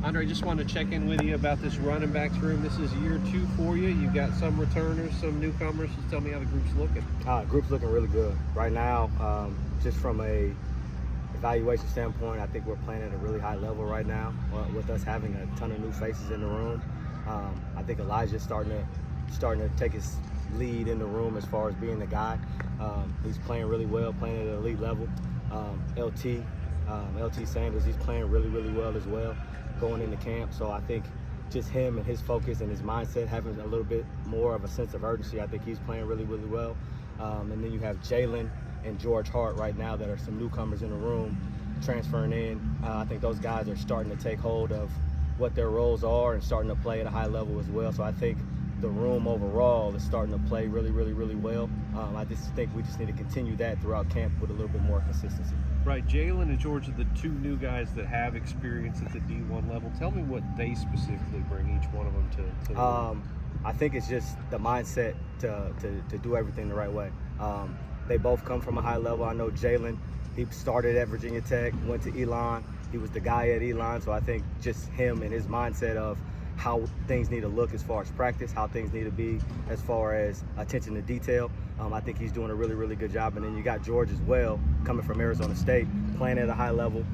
Andre, just wanted to check in with you about this running backs room. This is year 2 for you. You've got some returners, some newcomers. Just tell me how the group's looking. Group's looking really good right now. Just from a evaluation standpoint, I think we're playing at a really high level right now. With us having a ton of new faces in the room, I think Elijah's starting to take his lead in the room as far as being the guy. He's playing really well, playing at an elite level. LT Sanders, he's playing really, really well as well, going into camp. So I think just him and his focus and his mindset, having a little bit more of a sense of urgency, I think he's playing really, really well. And then you have Jalen and George Hart right now that are some newcomers in the room transferring in. I think those guys are starting to take hold of what their roles are and starting to play at a high level as well. So I think the room overall is starting to play really, really, really well. I just think we just need to continue that throughout camp with a little bit more consistency. Right, Jalen and George are the two new guys that have experience at the D1 level. Tell me what they specifically bring, each one of them, to the room. I think it's just the mindset to do everything the right way. They both come from a high level. I know Jalen, he started at Virginia Tech, went to Elon. He was the guy at Elon, so I think just him and his mindset of how things need to look as far as practice, how things need to be as far as attention to detail. I think he's doing a really, really good job. And then you got George as well, coming from Arizona State, playing at a high level,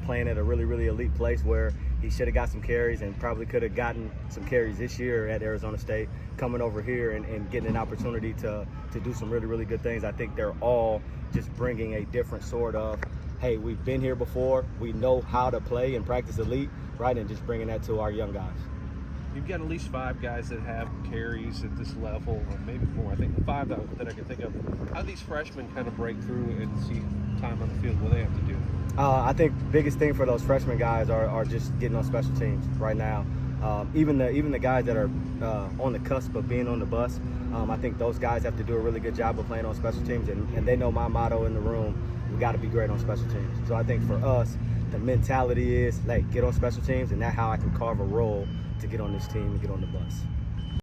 playing at a really, really elite place where he should have got some carries and probably could have gotten some carries this year at Arizona State, coming over here and getting an opportunity to do some really, really good things. I think they're all just bringing a different sort of, hey, we've been here before, we know how to play and practice elite, right, and just bringing that to our young guys. You've got at least 5 guys that have carries at this level, or maybe more. I think 5 that I can think of. How do these freshmen kind of break through and see time on the field? What do they have to do? I think biggest thing for those freshman guys are just getting on special teams right now. Even the guys that are on the cusp of being on the bus, I think those guys have to do a really good job of playing on special teams, and they know my motto in the room, we got to be great on special teams. So I think for us, the mentality is, like, get on special teams, and that's how I can carve a role to get on this team and get on the bus.